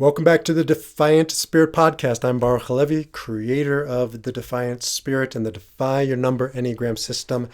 Welcome back to the Defiant Spirit Podcast. I'm Baruch Halevi, creator of the Defiant Spirit and the Defy Your Number Enneagram system.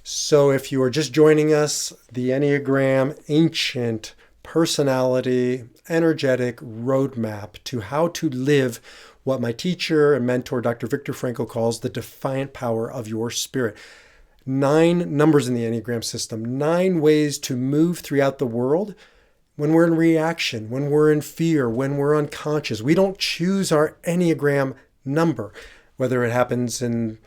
So if you are just joining us, the Enneagram, ancient personality, energetic roadmap to how to live what my teacher and mentor, Dr. Viktor Frankl, calls the defiant power of your spirit. 9 numbers in the Enneagram system, 9 ways to move throughout the world when we're in reaction, when we're in fear, when we're unconscious. We don't choose our Enneagram number, whether it happens in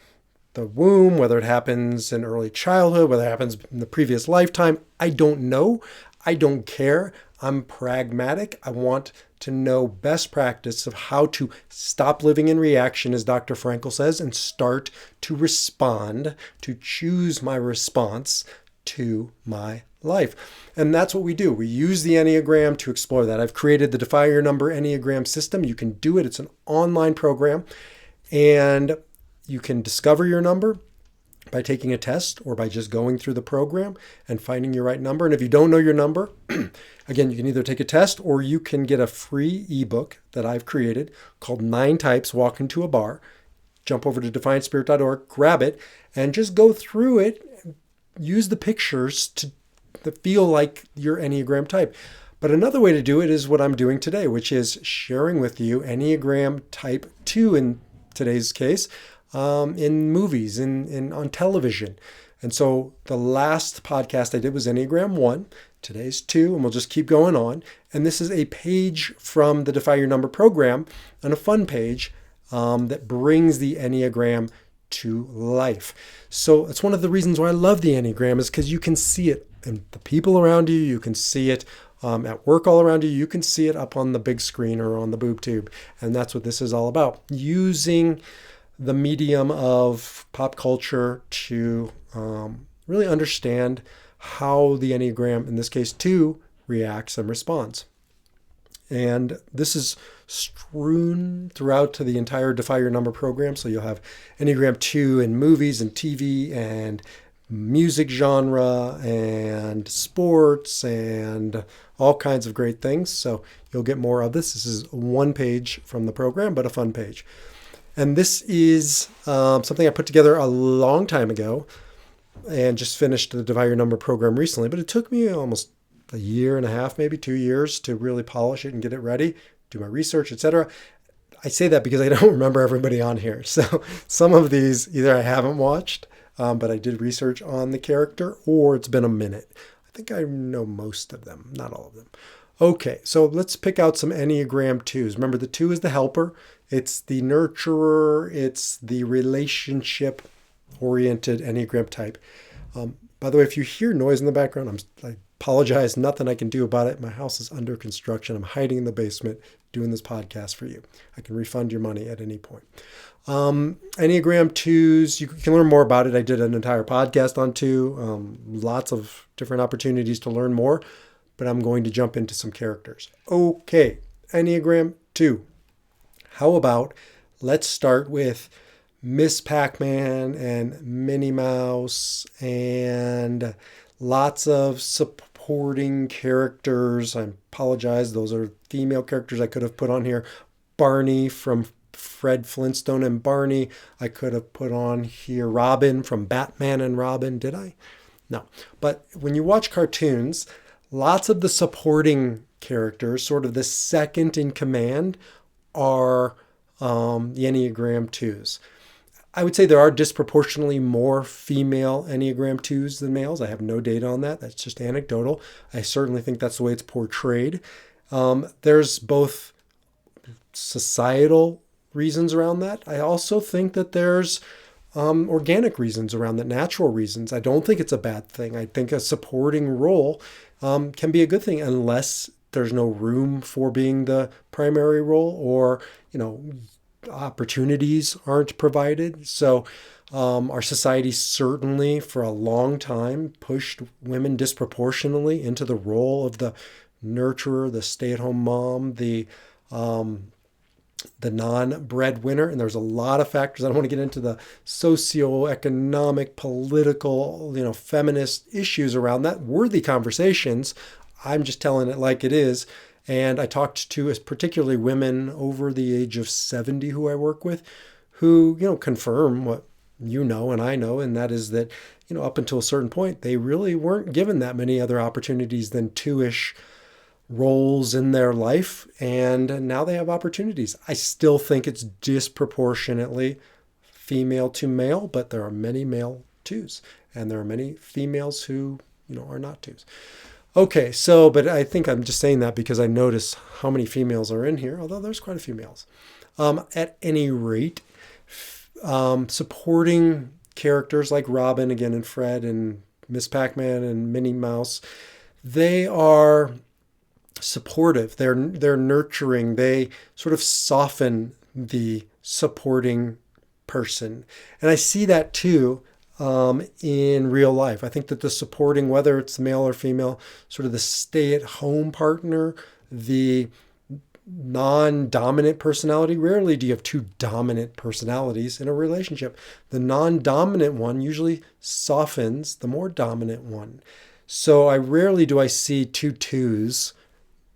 the womb, whether it happens in early childhood, whether it happens in the previous lifetime. I don't know. I don't care. I'm pragmatic. I want to know best practice of how to stop living in reaction, as Dr. Frankl says, and start to respond, to choose my response to my life. And that's what we do. We use the Enneagram to explore that. I've created the Defy Your Number Enneagram system. You can do it. It's an online program, and you can discover your number by taking a test or by just going through the program and finding your right number. And if you don't know your number, again, you can either take a test or you can get a free ebook that I've created called 9 Types Walk Into a Bar. Jump over to defiantspirit.org, grab it, and just go through it. Use the pictures to feel like your Enneagram type. But another way to do it is what I'm doing today, which is sharing with you Enneagram type 2 in today's case, in movies, on television. And so the last podcast I did was Enneagram 1. Today's 2, and we'll just keep going on. And this is a page from the Defy Your Number program, and a fun page that brings the Enneagram to life. So it's one of the reasons why I love the Enneagram, is because you can see it in the people around you. You can see it at work all around you. You can see it up on the big screen or on the boob tube. And that's what this is all about. Using the medium of pop culture to really understand how the Enneagram, in this case 2, reacts and responds. And this is strewn throughout to the entire Defy Your Number program. So you'll have Enneagram 2 in movies and TV and music genre and sports and all kinds of great things. So you'll get more of this. This is one page from the program, but a fun page. And this is something I put together a long time ago and just finished the Defy Your Number program recently. But it took me almost a year and a half, maybe 2 years, to really polish it and get it ready, do my research, etc. I say that because I don't remember everybody on here. So some of these either I haven't watched, but I did research on the character, or it's been a minute. I think I know most of them, not all of them. Okay, so let's pick out some Enneagram 2s. Remember, the 2 is the helper. It's the nurturer. It's the relationship-oriented Enneagram type. By the way, if you hear noise in the background, I apologize. Nothing I can do about it. My house is under construction. I'm hiding in the basement doing this podcast for you. I can refund your money at any point. Enneagram 2s, you can learn more about it. I did an entire podcast on 2. Lots of different opportunities to learn more, but I'm going to jump into some characters. Okay, Enneagram 2. How about let's start with Miss Pac-Man and Minnie Mouse and lots of supporting characters. I apologize. Those are female characters I could have put on here. Barney from Fred Flintstone and Barney. I could have put on here Robin from Batman and Robin. Did I? No. But when you watch cartoons, lots of the supporting characters, sort of the second in command, are the Enneagram 2s. I would say there are disproportionately more female Enneagram 2s than males. I have no data on that. That's just anecdotal. I certainly think that's the way it's portrayed. There's both societal reasons around that. I also think that there's organic reasons around that, natural reasons. I don't think it's a bad thing. I think a supporting role can be a good thing, unless there's no room for being the primary role, or, opportunities aren't provided. So our society certainly for a long time pushed women disproportionately into the role of the nurturer, the stay-at-home mom, the non-breadwinner. And there's a lot of factors. I don't want to get into the socioeconomic, political, feminist issues around that. Worthy conversations. I'm just telling it like it is. And I talked to particularly women over the age of 70 who I work with who, confirm what and I know, and that is that, up until a certain point, they really weren't given that many other opportunities than two-ish roles in their life, and now they have opportunities. I still think it's disproportionately female to male, but there are many male twos, and there are many females who, are not twos. Okay, but I think I'm just saying that because I notice how many females are in here, although there's quite a few males. At any rate, supporting characters like Robin again and Fred and Miss Pac-Man and Minnie Mouse, they are supportive. They're nurturing. They sort of soften the supporting person, and I see that too in real life. I think that the supporting, whether it's male or female, sort of the stay-at-home partner, the non-dominant personality. Rarely do you have two dominant personalities in a relationship. The non-dominant one usually softens the more dominant one. So I rarely do I see two twos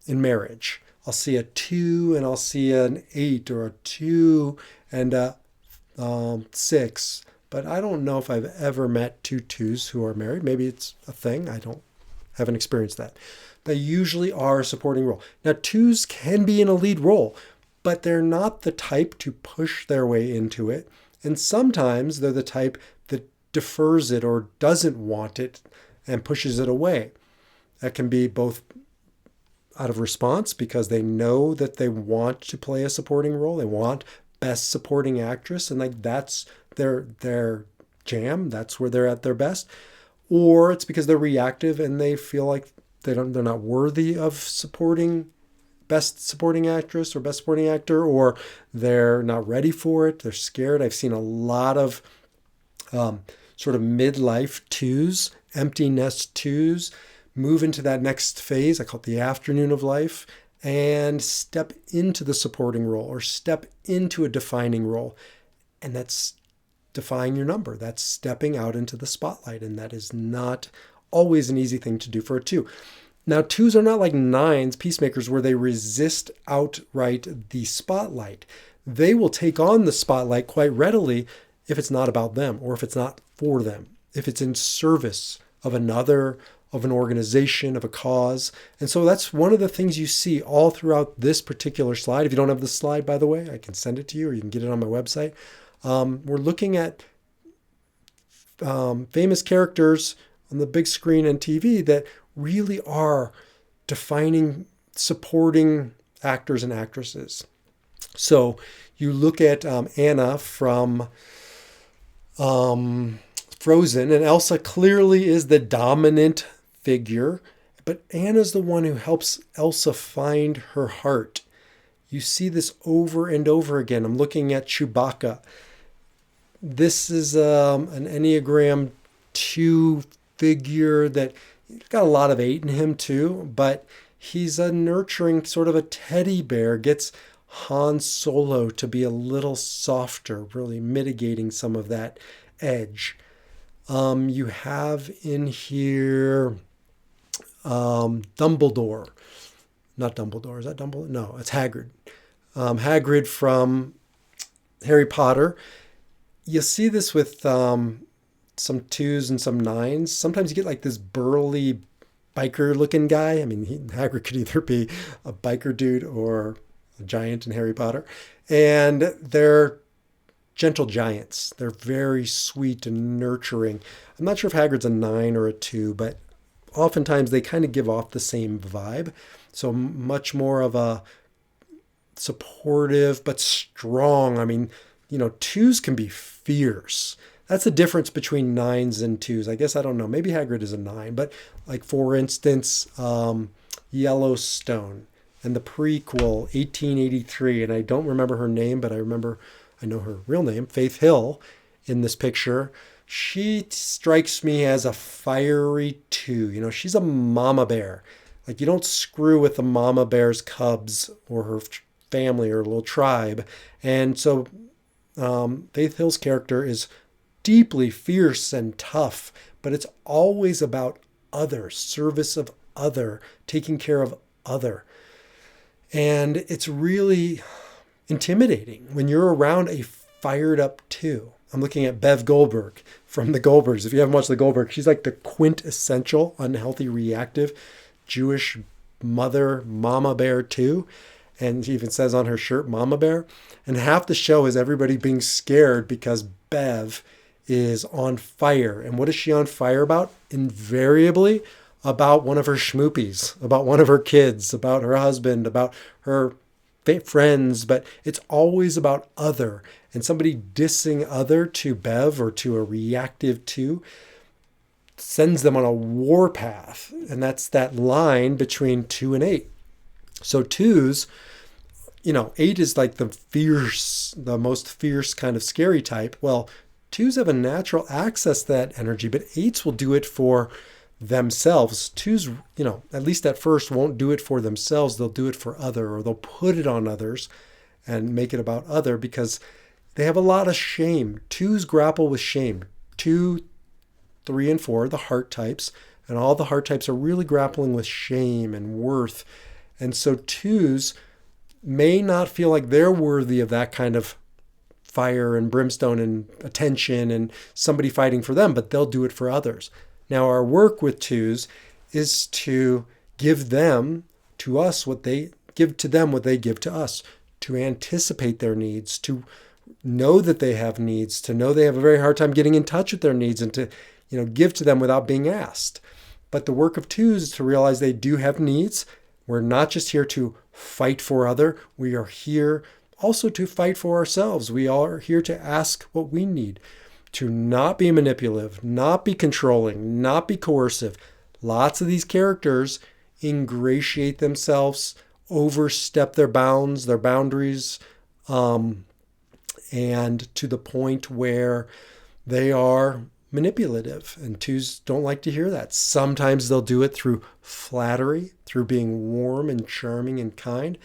in marriage. I'll see a 2 and I'll see an 8, or a 2 and a 6. But I don't know if I've ever met two twos who are married. Maybe it's a thing. Haven't experienced that. They usually are a supporting role. Now, twos can be in a lead role, but they're not the type to push their way into it. And sometimes they're the type that defers it or doesn't want it and pushes it away. That can be both out of response because they know that they want to play a supporting role. They want best supporting actress, and that's their jam. That's where they're at their best. Or it's because they're reactive and they feel like they're not worthy of best supporting actress or best supporting actor, or they're not ready for it. They're scared. I've seen a lot of sort of midlife twos, empty nest twos, move into that next phase. I call it the afternoon of life, and step into the supporting role or step into a defining role. And that's defying your number. That's stepping out into the spotlight. And that is not always an easy thing to do for a 2. Now, 2s are not like 9s, peacemakers, where they resist outright the spotlight. They will take on the spotlight quite readily if it's not about them or if it's not for them, if it's in service of another, of an organization, of a cause. And so that's one of the things you see all throughout this particular slide. If you don't have the slide, by the way, I can send it to you, or you can get it on my website. We're looking at famous characters on the big screen and TV that really are defining, supporting actors and actresses. So you look at Anna from Frozen, and Elsa clearly is the dominant figure, but Anna's the one who helps Elsa find her heart. You see this over and over again. I'm looking at Chewbacca. This is an Enneagram 2 figure that got a lot of 8 in him too, but he's a nurturing sort of a teddy bear, gets Han Solo to be a little softer, really mitigating some of that edge. You have in here Dumbledore. Not Dumbledore. Is that Dumbledore? No, it's Hagrid. Hagrid from Harry Potter. You see this with some 2s and some 9s. Sometimes you get like this burly biker looking guy. I mean, Hagrid could either be a biker dude or a giant in Harry Potter. And they're gentle giants. They're very sweet and nurturing. I'm not sure if Hagrid's a 9 or a 2, but oftentimes they kind of give off the same vibe. So much more of a supportive but strong. I mean, 2s can be fierce. That's the difference between 9s and 2s. I guess I don't know. Maybe Hagrid is a 9, but like for instance, Yellowstone and the prequel 1883, and I don't remember her name, but I know her real name, Faith Hill, in this picture. She strikes me as a fiery 2. She's a mama bear. Like, you don't screw with the mama bear's cubs or her family or little tribe. And so Faith Hill's character is deeply fierce and tough, but it's always about other, service of other, taking care of other. And it's really intimidating when you're around a fired up two. I'm looking at Bev Goldberg from the Goldbergs. If you haven't watched the Goldbergs, she's like the quintessential unhealthy reactive Jewish mother, mama bear too. And she even says on her shirt, Mama Bear. And half the show is everybody being scared because Bev is on fire. And what is she on fire about? Invariably about one of her schmoopies, about one of her kids, about her husband, about her friends, but it's always about other. And somebody dissing other to Bev or to a reactive to sends them on a war path. And that's that line between 2 and 8. So 2s, 8 is like the most fierce kind of scary type. Well, 2s have a natural access to that energy, but 8s will do it for themselves. 2s, at least at first won't do it for themselves. They'll do it for other, or they'll put it on others and make it about other because they have a lot of shame. 2s grapple with shame. 2, 3, and 4, the heart types, and all the heart types are really grappling with shame and worth. And so 2s may not feel like they're worthy of that kind of fire and brimstone and attention and somebody fighting for them, but they'll do it for others. Now, our work with 2s is to give them to us what they give to them, what they give to us, to anticipate their needs, to know that they have needs, to know they have a very hard time getting in touch with their needs, and to give to them without being asked. But the work of 2s is to realize they do have needs. We're not just here to fight for other. We are here also to fight for ourselves. We are here to ask what we need, to not be manipulative, not be controlling, not be coercive. Lots of these characters ingratiate themselves, overstep their bounds, their boundaries, and to the point where they are manipulative. And 2s don't like to hear that. Sometimes they'll do it through flattery, through being warm and charming and kind.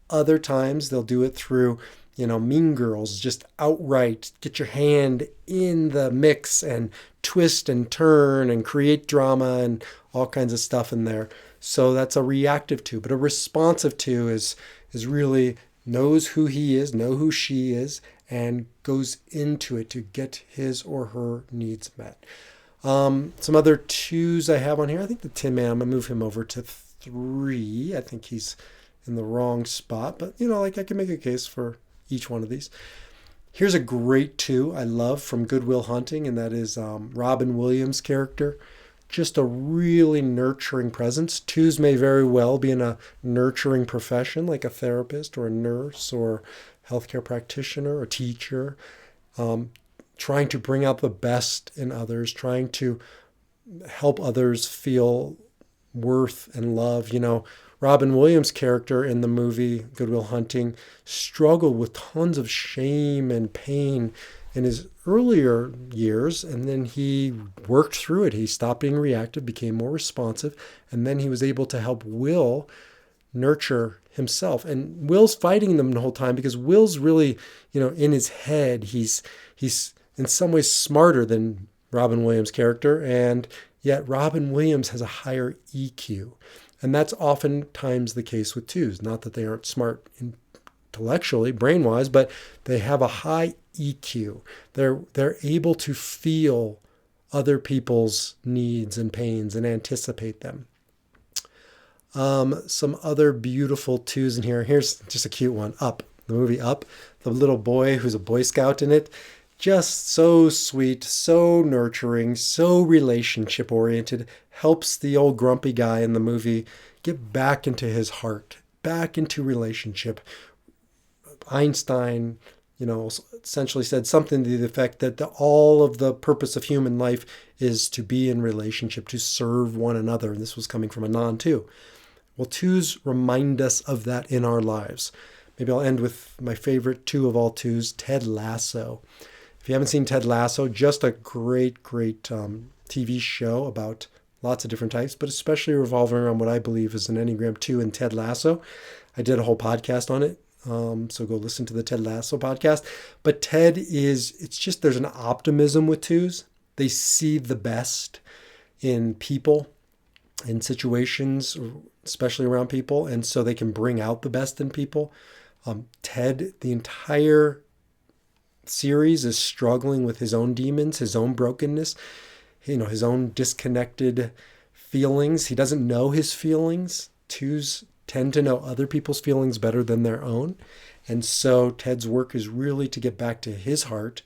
Other times they'll do it through, Mean Girls, just outright get your hand in the mix and twist and turn and create drama and all kinds of stuff in there. So that's a reactive 2. But a responsive 2 is really knows who he is, know who she is, and goes into it to get his or her needs met. Some other 2s I have on here. I think the Tin Man, I'm going to move him over to 3. I think he's in the wrong spot, but I can make a case for each one of these. Here's a great 2 I love from Good Will Hunting, and that is Robin Williams' character. Just a really nurturing presence. 2s may very well be in a nurturing profession, like a therapist or a nurse or healthcare practitioner or teacher, trying to bring out the best in others, trying to help others feel worth and love. Robin Williams' character in the movie Good Will Hunting struggled with tons of shame and pain in his earlier years, and then he worked through it. He stopped being reactive, became more responsive, and then he was able to help Will nurture himself. And Will's fighting them the whole time because Will's really, in his head, he's in some ways smarter than Robin Williams' character, and yet Robin Williams has a higher EQ. And that's oftentimes the case with 2s. Not that they aren't smart intellectually, brain-wise, but they have a high EQ. They're able to feel other people's needs and pains and anticipate them. Some other beautiful 2s in here. Here's just a cute one. Up, the movie Up. The little boy who's a Boy Scout in it. Just so sweet, so nurturing, so relationship-oriented. Helps the old grumpy guy in the movie get back into his heart, back into relationship. Einstein, essentially said something to the effect that all of the purpose of human life is to be in relationship, to serve one another. And this was coming from a non-2. Well, 2s remind us of that in our lives. Maybe I'll end with my favorite 2 of all 2s, Ted Lasso. If you haven't seen Ted Lasso, just a great TV show about lots of different types, but especially revolving around what I believe is an Enneagram 2 in Ted Lasso. I did a whole podcast on it, so go listen to the Ted Lasso podcast. But Ted there's an optimism with 2s. They see the best in people, in situations, especially around people, and so they can bring out the best in people. Ted, the entire series, is struggling with his own demons, his own brokenness, his own disconnected feelings. He doesn't know his feelings. Twos tend to know other people's feelings better than their own. And so Ted's work is really to get back to his heart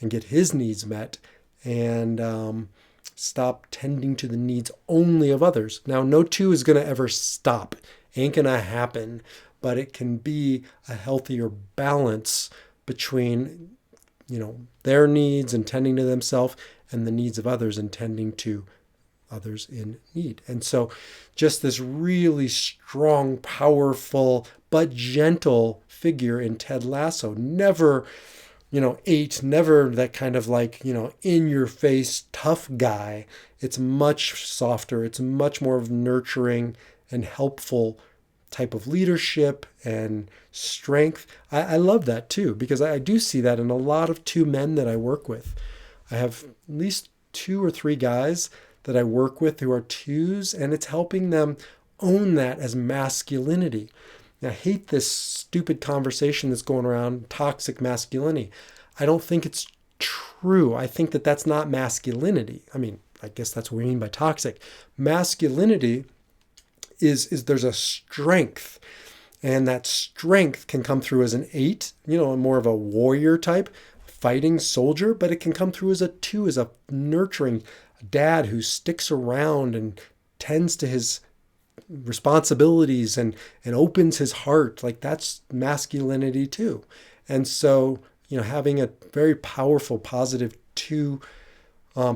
and get his needs met, and stop tending to the needs only of others. Now, no two is going to ever stop. Ain't going to happen. But it can be a healthier balance between, their needs and tending to themselves and the needs of others and tending to others in need. And so just this really strong, powerful, but gentle figure in Ted Lasso. Never, never that kind of in your face, tough guy. It's much softer. It's much more of nurturing and helpful type of leadership and strength. I love that too, because I do see that in a lot of two men that I work with. I have at least 2 or 3 guys that I work with who are twos, and it's helping them own that as masculinity. Now, I hate this stupid conversation that's going around, toxic masculinity. I don't think it's true. I think that that's not masculinity. I mean, I guess that's what we mean by toxic. Masculinity is there's a strength, and that strength can come through as an 8, more of a warrior type, fighting soldier, but it can come through as a 2, as a nurturing dad who sticks around and tends to his responsibilities and opens his heart. Like, that's masculinity too. And so, having a very powerful, positive 2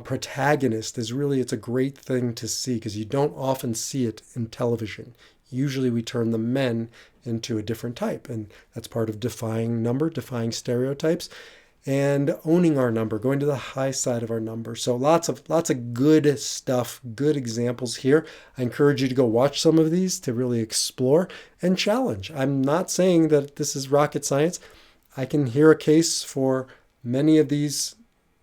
protagonist it's a great thing to see, because you don't often see it in television. Usually we turn the men into a different type, and that's part of defying stereotypes, and owning our number, going to the high side of our number. So lots of good stuff, good examples here. I encourage you to go watch some of these to really explore and challenge. I'm not saying that this is rocket science. I can hear a case for many of these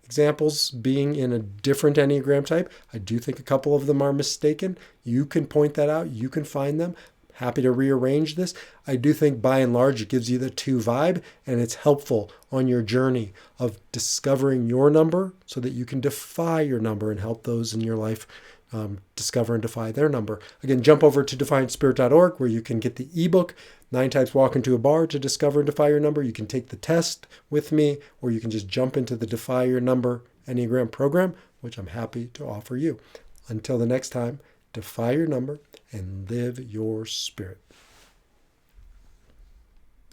examples being in a different Enneagram type. I do think a couple of them are mistaken. You can point that out. You can find them. Happy to rearrange this. I do think by and large it gives you the 2 vibe, and it's helpful on your journey of discovering your number so that you can defy your number and help those in your life discover and defy their number. Again, jump over to defiantspirit.org, where you can get the ebook, 9 Types Walk Into a Bar to Discover and Defy Your Number. You can take the test with me, or you can just jump into the Defy Your Number Enneagram program, which I'm happy to offer you. Until the next time, defy your number and live your spirit.